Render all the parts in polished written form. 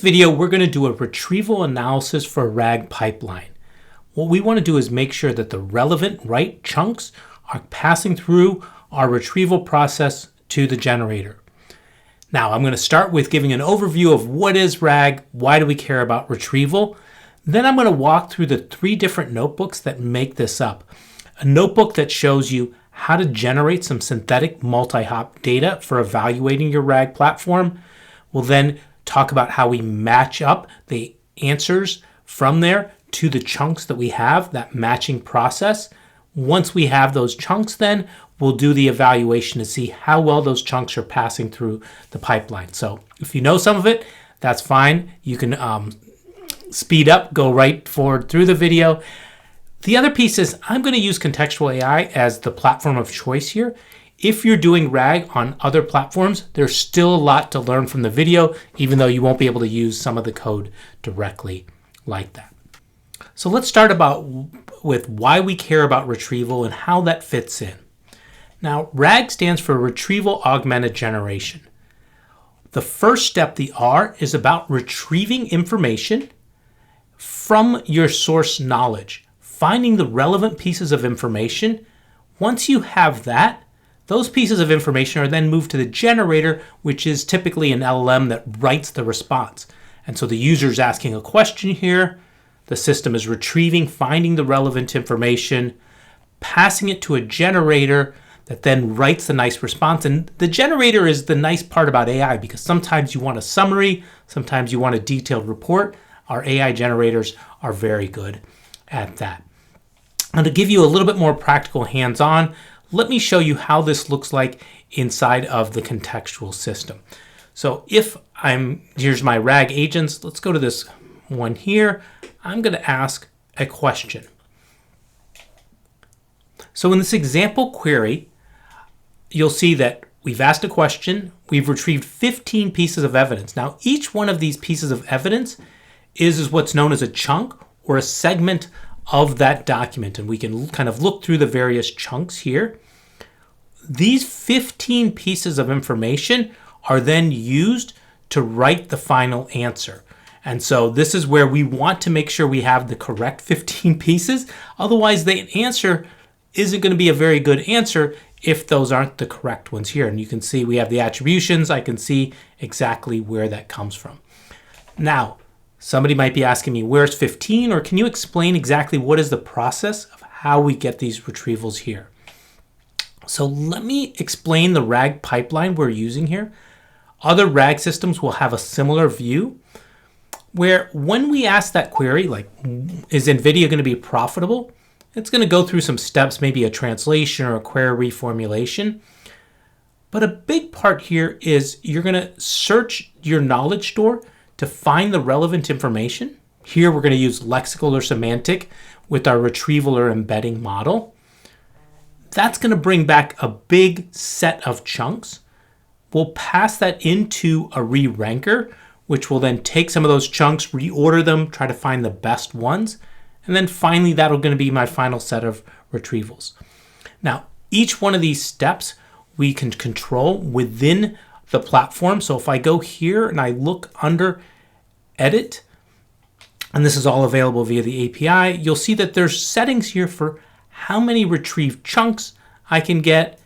video, we're going to do a retrieval analysis for a RAG pipeline. What we want to do is make sure that the relevant right chunks are passing through our retrieval process to the generator. Now, I'm going to start with giving an overview of what is RAG, why do we care about retrieval. Then I'm going to walk through the 3 different notebooks that make this up. A notebook that shows you how to generate some synthetic multi-hop data for evaluating your RAG platform. We'll then talk about how we match up the answers from there to the chunks that we have, that matching process. Once we have those chunks, then we'll do the evaluation to see how well those chunks are passing through the pipeline. So if you know some of it, that's fine. You can speed up, go right forward through the video. The other piece is I'm going to use Contextual AI as the platform of choice here. If you're doing RAG on other platforms, there's still a lot to learn from the video, even though you won't be able to use some of the code directly like that. So let's start with why we care about retrieval and how that fits in. Now, RAG stands for Retrieval-Augmented Generation. The first step, the R, is about retrieving information from your source knowledge, finding the relevant pieces of information. Once you have that, those pieces of information are then moved to the generator, which is typically an LLM that writes the response. And so the user is asking a question here. The system is retrieving, finding the relevant information, passing it to a generator that then writes the nice response. And the generator is the nice part about AI, because sometimes you want a summary, sometimes you want a detailed report. Our AI generators are very good at that. And to give you a little bit more practical hands-on, let me show you how this looks like inside of the contextual system. So here's my RAG agents. Let's go to this one here. I'm going to ask a question. So in this example query, you'll see that we've asked a question. We've retrieved 15 pieces of evidence. Now, each one of these pieces of evidence is what's known as a chunk or a segment of that document, and we can kind of look through the various chunks here. These 15 pieces of information are then used to write the final answer. And so this is where we want to make sure we have the correct 15 pieces. Otherwise, the answer isn't going to be a very good answer if those aren't the correct ones here. And you can see we have the attributions. I can see exactly where that comes from. Now, somebody might be asking me, where's 15? Or can you explain exactly what is the process of how we get these retrievals here? So let me explain the RAG pipeline we're using here. Other RAG systems will have a similar view where when we ask that query, like, is NVIDIA going to be profitable? It's going to go through some steps, maybe a translation or a query reformulation. But a big part here is you're going to search your knowledge store to find the relevant information. Here we're going to use lexical or semantic with our retrieval or embedding model. That's going to bring back a big set of chunks. We'll pass that into a Reranker, which will then take some of those chunks, reorder them, try to find the best ones. And then finally, that'll going to be my final set of retrievals. Now, each one of these steps we can control within the platform. So if I go here and I look under Edit, and this is all available via the API, you'll see that there's settings here for how many retrieved chunks I can get,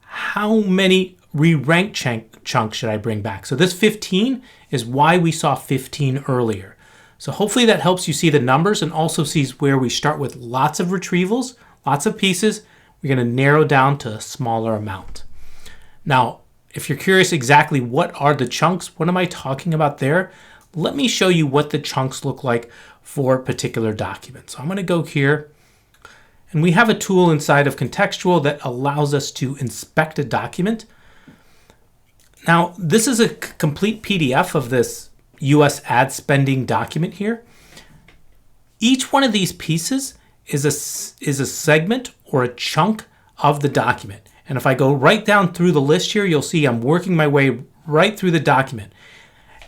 how many re-ranked chunks should I bring back. So this 15 is why we saw 15 earlier. So hopefully that helps you see the numbers and also sees where we start with lots of retrievals, lots of pieces. We're going to narrow down to a smaller amount. Now, if you're curious exactly what are the chunks, what am I talking about there? Let me show you what the chunks look like for particular documents. So I'm going to go here, and we have a tool inside of Contextual that allows us to inspect a document. Now, this is a complete PDF of this US ad spending document here. Each one of these pieces is a segment or a chunk of the document. And if I go right down through the list here, you'll see I'm working my way right through the document.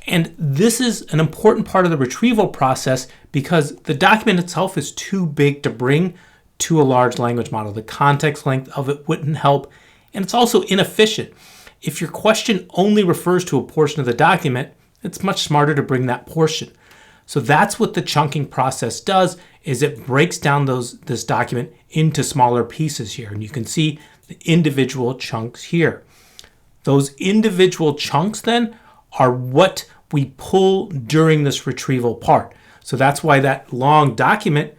And this is an important part of the retrieval process because the document itself is too big to bring to a large language model. The context length of it wouldn't help, and it's also inefficient. If your question only refers to a portion of the document, it's much smarter to bring that portion. So that's what the chunking process does, is it breaks down this document into smaller pieces here. And you can see the individual chunks here. Those individual chunks then are what we pull during this retrieval part. So that's why that long document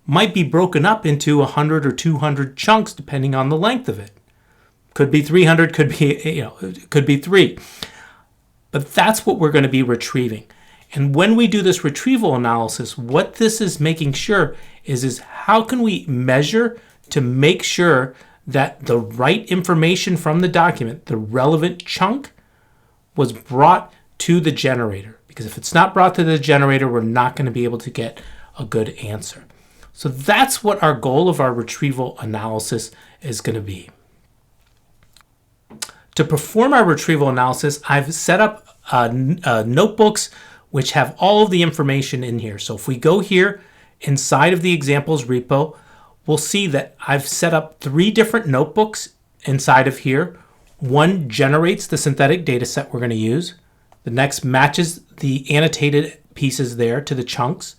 might be broken up into 100 or 200 chunks depending on the length of it. Could be 300, could be, could be 3. But that's what we're going to be retrieving. And when we do this retrieval analysis, what this is making sure is how can we measure to make sure that the right information from the document, the relevant chunk, was brought to the generator. Because if it's not brought to the generator, we're not going to be able to get a good answer. So that's what our goal of our retrieval analysis is going to be. To perform our retrieval analysis, I've set up notebooks which have all of the information in here. So if we go here inside of the examples repo, we'll see that I've set up 3 different notebooks inside of here. One generates the synthetic data set we're going to use. The next matches the annotated pieces there to the chunks.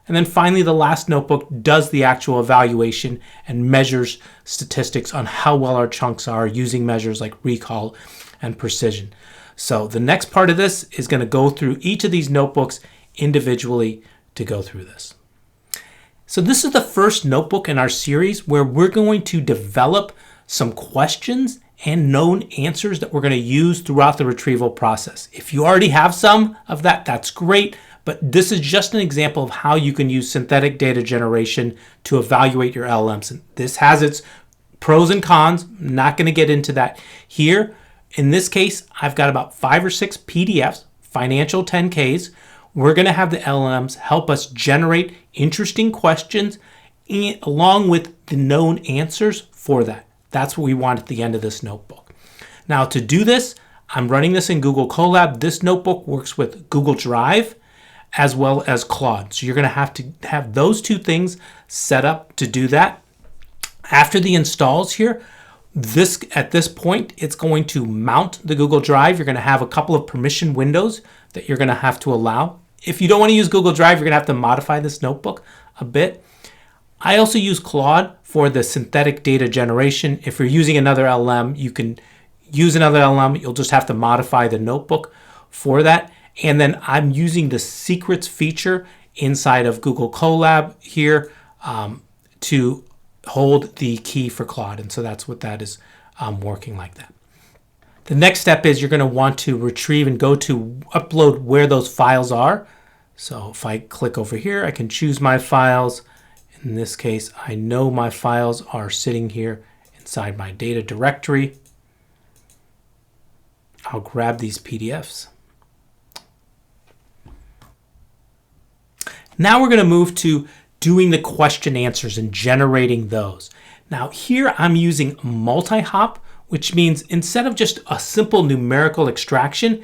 And then finally, the last notebook does the actual evaluation and measures statistics on how well our chunks are using measures like recall and precision. So the next part of this is going to go through each of these notebooks individually to go through this. So this is the first notebook in our series where we're going to develop some questions and known answers that we're going to use throughout the retrieval process. If you already have some of that, that's great. But this is just an example of how you can use synthetic data generation to evaluate your LLMs. And this has its pros and cons. I'm not going to get into that here. In this case, I've got about 5 or 6 PDFs, financial 10Ks. We're going to have the LLMs help us generate interesting questions along with the known answers for that. That's what we want at the end of this notebook. Now to do this, I'm running this in Google Colab. This notebook works with Google Drive as well as Claude. So you're going to have those 2 things set up to do that. After the installs here, at this point, it's going to mount the Google Drive. You're going to have a couple of permission windows that you're going to have to allow. If you don't want to use Google Drive, you're going to have to modify this notebook a bit. I also use Claude for the synthetic data generation. If you're using another LLM, you can use another LLM. You'll just have to modify the notebook for that. And then I'm using the secrets feature inside of Google Colab here to hold the key for Claude. And so that's what that is working like that. The next step is you're going to want to retrieve and go to upload where those files are. So if I click over here, I can choose my files. In this case, I know my files are sitting here inside my data directory. I'll grab these PDFs. Now we're going to move to doing the question answers and generating those. Now here I'm using multi-hop, which means instead of just a simple numerical extraction,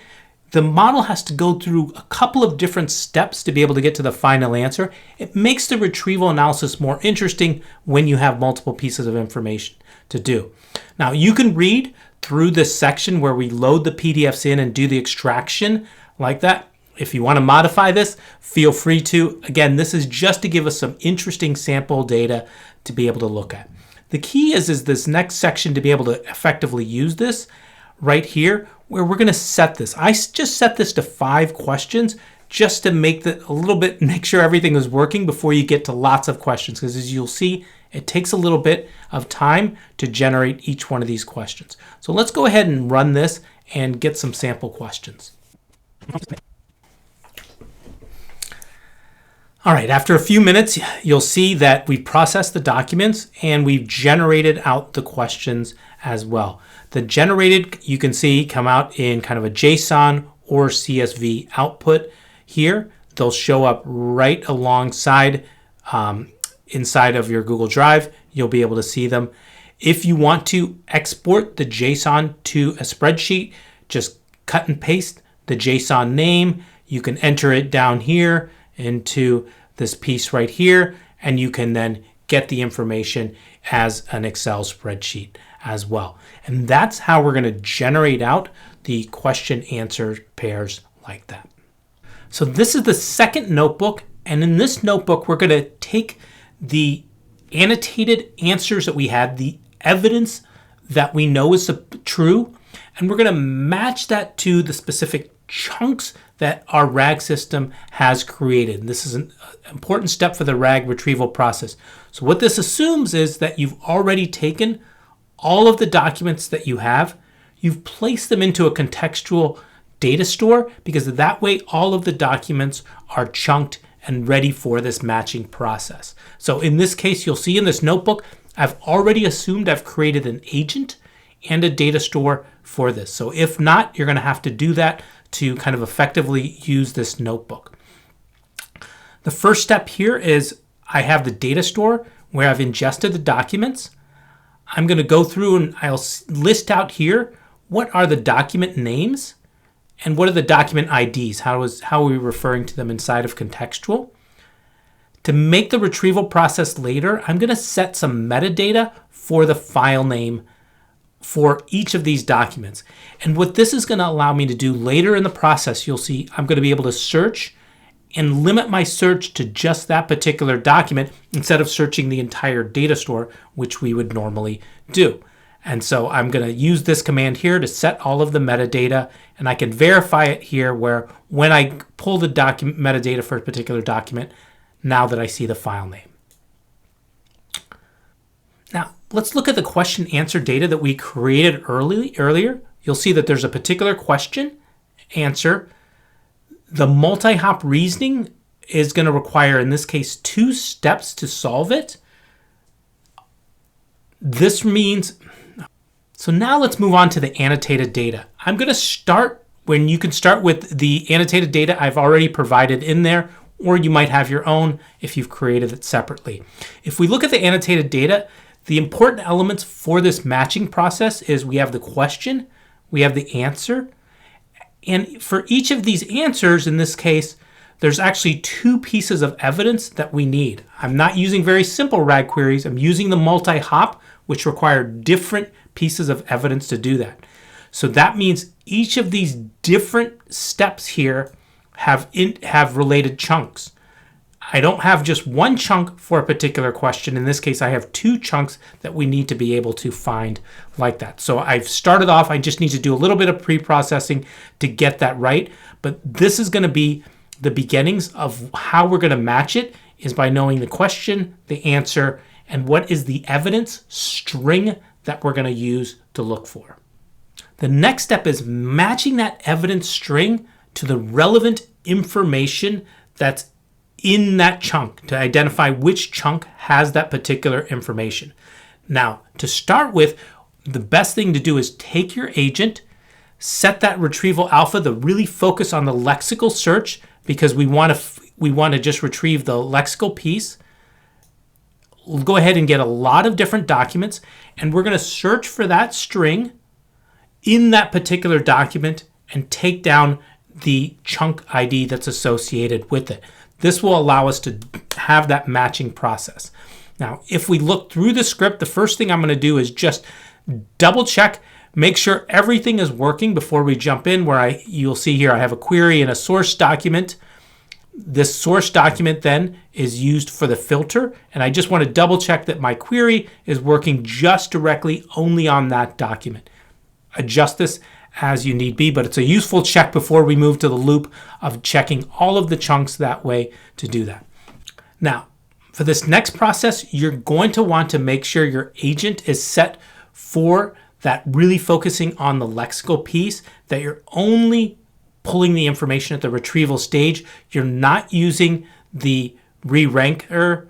the model has to go through a couple of different steps to be able to get to the final answer. It makes the retrieval analysis more interesting when you have multiple pieces of information to do. Now you can read through this section where we load the PDFs in and do the extraction like that. If you want to modify this, feel free to. Again, this is just to give us some interesting sample data to be able to look at. The key is this next section to be able to effectively use this right here, where we're going to set this. I just set this to 5 questions just to make make sure everything is working before you get to lots of questions. Because as you'll see, it takes a little bit of time to generate each one of these questions. So let's go ahead and run this and get some sample questions. All right, after a few minutes, you'll see that we've processed the documents and we've generated out the questions as well. The generated, you can see, come out in kind of a JSON or CSV output here. They'll show up right alongside inside of your Google Drive. You'll be able to see them. If you want to export the JSON to a spreadsheet, just cut and paste the JSON name. You can enter it down here into this piece right here, and you can then get the information as an Excel spreadsheet as well. And that's how we're going to generate out the question answer pairs like that. So this is the second notebook, and in this notebook, we're going to take the annotated answers that we had, the evidence that we know is true, and we're going to match that to the specific chunks that our RAG system has created. This is an important step for the RAG retrieval process. So what this assumes is that you've already taken all of the documents that you have, you've placed them into a contextual data store, because that way all of the documents are chunked and ready for this matching process. So in this case, you'll see in this notebook, I've already assumed I've created an agent and a data store for this. So if not, you're going to have to do that to kind of effectively use this notebook. The first step here is I have the data store where I've ingested the documents. I'm going to go through and I'll list out here what are the document names and what are the document IDs. How are we referring to them inside of contextual? To make the retrieval process later, I'm going to set some metadata for the file name for each of these documents. And what this is going to allow me to do later in the process, you'll see I'm going to be able to search and limit my search to just that particular document instead of searching the entire data store, which we would normally do. And so I'm going to use this command here to set all of the metadata, and I can verify it here where when I pull the document metadata for a particular document, now that I see the file name. Now, let's look at the question answer data that we created earlier. You'll see that there's a particular question answer. The multi-hop reasoning is going to require, in this case, 2 steps to solve it. This means, so now let's move on to the annotated data. I'm going to start when you can start with the annotated data I've already provided in there, or you might have your own if you've created it separately. If we look at the annotated data, the important elements for this matching process is we have the question, we have the answer, and for each of these answers, in this case, there's actually 2 pieces of evidence that we need. I'm not using very simple RAG queries. I'm using the multi-hop, which require different pieces of evidence to do that. So that means each of these different steps here have related chunks. I don't have just one chunk for a particular question. In this case, I have 2 chunks that we need to be able to find like that. So I've started off, I just need to do a little bit of pre-processing to get that right. But this is going to be the beginnings of how we're going to match it, is by knowing the question, the answer, and what is the evidence string that we're going to use to look for. The next step is matching that evidence string to the relevant information that's in that chunk to identify which chunk has that particular information. Now, to start with, the best thing to do is take your agent, set that retrieval alpha to really focus on the lexical search, because we want to just retrieve the lexical piece. We'll go ahead and get a lot of different documents, and we're going to search for that string in that particular document and take down the chunk ID that's associated with it. This will allow us to have that matching process. Now, if we look through the script, the first thing I'm going to do is just double check, make sure everything is working before we jump in, where you'll see here I have a query and a source document. This source document then is used for the filter, and I just want to double check that my query is working just directly only on that document. Adjust this as you need be, but it's a useful check before we move to the loop of checking all of the chunks that way to do that. Now, for this next process, you're going to want to make sure your agent is set for that, really focusing on the lexical piece, that you're only pulling the information at the retrieval stage. You're not using the Reranker,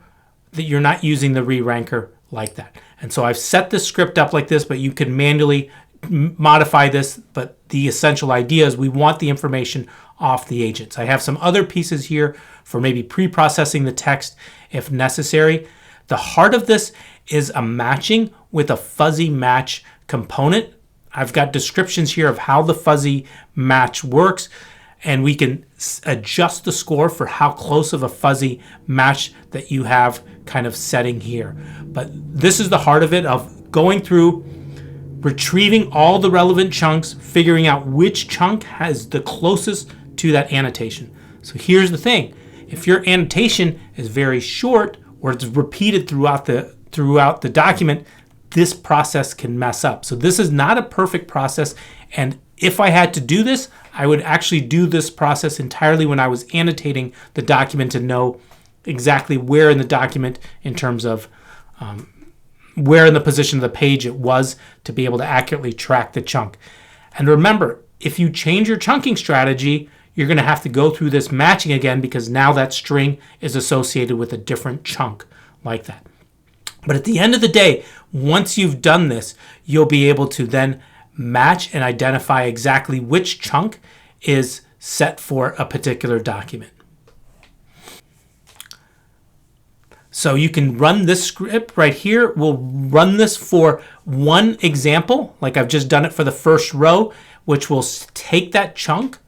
like that. And so I've set this script up like this, but you can manually modify this, but the essential idea is we want the information off the agents. I have some other pieces here for maybe pre-processing the text if necessary. The heart of this is a matching with a fuzzy match component. I've got descriptions here of how the fuzzy match works, and we can adjust the score for how close of a fuzzy match that you have kind of setting here. But this is the heart of it, of going through, retrieving all the relevant chunks, figuring out which chunk has the closest to that annotation. So here's the thing. If your annotation is very short or it's repeated throughout the document, this process can mess up. So this is not a perfect process. And if I had to do this, I would actually do this process entirely when I was annotating the document to know exactly where in the document in terms of where in the position of the page it was to be able to accurately track the chunk. And remember, if you change your chunking strategy, you're going to have to go through this matching again because now that string is associated with a different chunk like that. But at the end of the day, once you've done this, you'll be able to then match and identify exactly which chunk is set for a particular document. So you can run this script right here. We'll run this for one example, like I've just done it for the first row, which will take that chunk,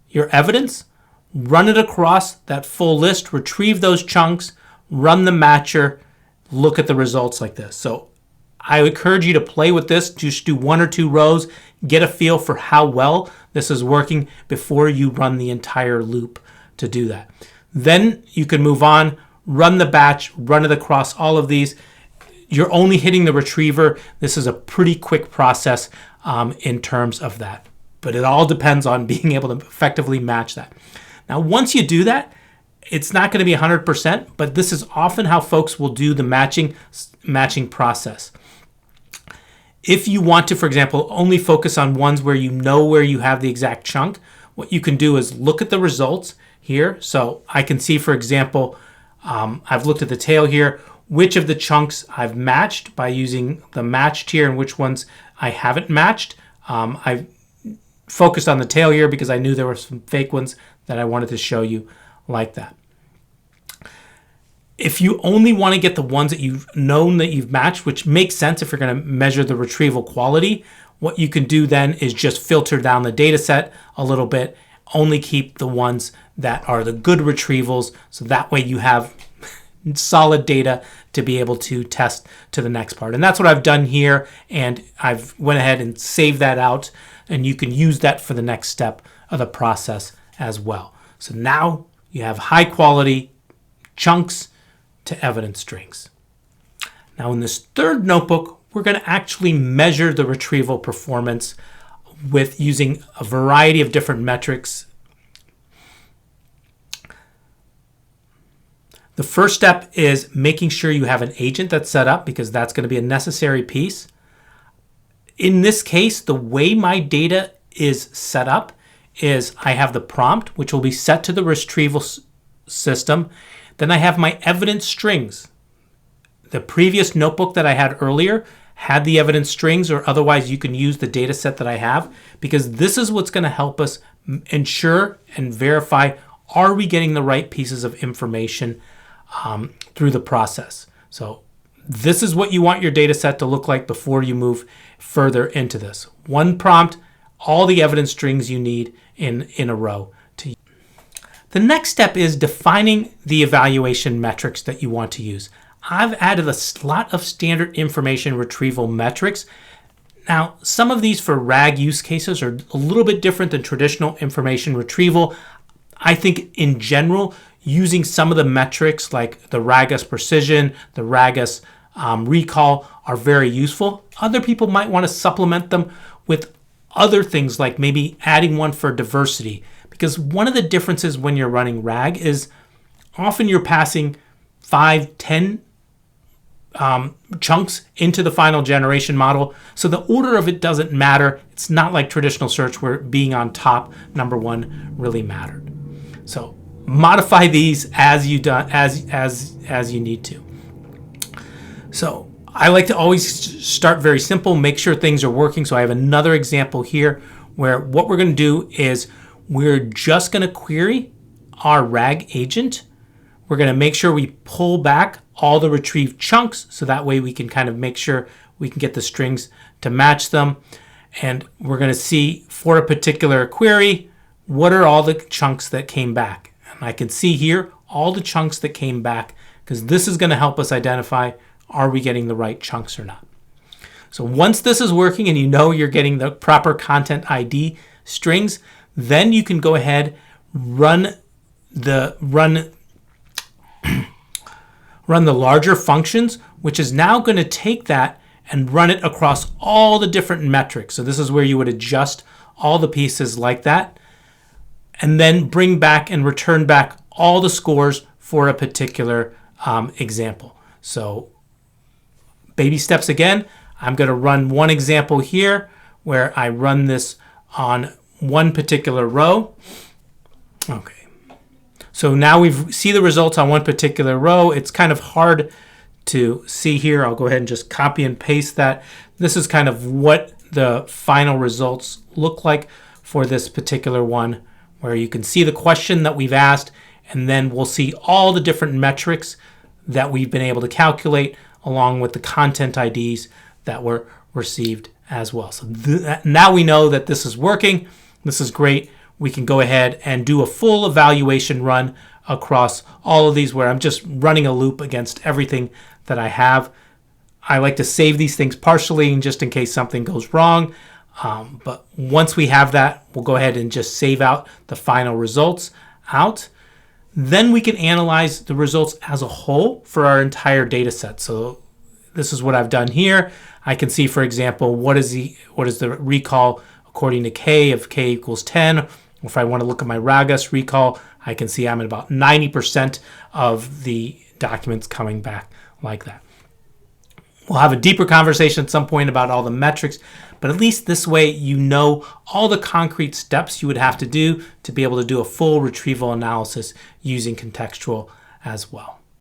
your evidence, run it across that full list, retrieve those chunks, run the matcher, look at the results like this. So I encourage you to play with this. Just do 1 or 2 rows, get a feel for how well this is working before you run the entire loop to do that. Then you can move on, run the batch, run it across all of these. You're only hitting the retriever. This is a pretty quick process in terms of that. But it all depends on being able to effectively match that. Now, once you do that, it's not going to be 100%, but this is often how folks will do the matching process. If you want to, for example, only focus on ones where you know where you have the exact chunk, what you can do is look at the results here. So I can see, for example, I've looked at the tail here, which of the chunks I've matched by using the matched here and which ones I haven't matched. I've focused on the tail here because I knew there were some fake ones that I wanted to show you like that. If you only want to get the ones that you've known that you've matched, which makes sense if you're going to measure the retrieval quality, what you can do then is just filter down the data set a little bit, only keep the ones that are the good retrievals, so that way you have solid data to be able to test to the next part. And that's what I've done here, and I've went ahead and saved that out, and you can use that for the next step of the process as well. So now you have high quality chunks to evidence strings. Now in this third notebook, we're going to actually measure the retrieval performance with using a variety of different metrics. The first step is making sure you have an agent that's set up because that's going to be a necessary piece. In this case, the way my data is set up is I have the prompt, which will be set to the retrieval system. Then I have my evidence strings. The previous notebook that I had earlier had the evidence strings, or otherwise you can use the data set that I have, because this is what's going to help us ensure and verify, are we getting the right pieces of information through the process. So this is what you want your data set to look like before you move further into this. One prompt, all the evidence strings you need in a row. The next step is defining the evaluation metrics that you want to use. I've added a lot of standard information retrieval metrics. Now, some of these for RAG use cases are a little bit different than traditional information retrieval. I think in general, using some of the metrics like the RAGUS precision, the RAGUS recall are very useful. Other people might want to supplement them with other things like maybe adding one for diversity. Because one of the differences when you're running RAG is often you're passing 5, 10 chunks into the final generation model. So the order of it doesn't matter. It's not like traditional search where being on top, number one, really mattered. So modify these as you need to. So I like to always start very simple, make sure things are working. So I have another example here where what we're going to do is we're just going to query our RAG agent. We're going to make sure we pull back all the retrieved chunks so that way we can kind of make sure we can get the strings to match them. And we're going to see for a particular query, what are all the chunks that came back? And I can see here all the chunks that came back because this is going to help us identify, are we getting the right chunks or not? So once this is working and you know you're getting the proper content ID strings, then you can go ahead, run run the larger functions, which is now going to take that and run it across all the different metrics. So this is where you would adjust all the pieces like that, and then bring back and return back all the scores for a particular example. So baby steps again. I'm going to run one example here where I run this on one particular row. Okay. So now we see the results on one particular row. It's kind of hard to see here. I'll go ahead and just copy and paste that. This is kind of what the final results look like for this particular one, where you can see the question that we've asked, and then we'll see all the different metrics that we've been able to calculate along with the content IDs that were received as well. So now we know that this is working. This is great. We can go ahead and do a full evaluation run across all of these where I'm just running a loop against everything that I have. I like to save these things partially just in case something goes wrong. But once we have that, we'll go ahead and just save out the final results out. Then we can analyze the results as a whole for our entire data set. So this is what I've done here. I can see, for example, what is the recall according to K of K equals 10. If I want to look at my RAGAS recall, I can see I'm at about 90% of the documents coming back like that. We'll have a deeper conversation at some point about all the metrics, but at least this way you know all the concrete steps you would have to do to be able to do a full retrieval analysis using contextual as well.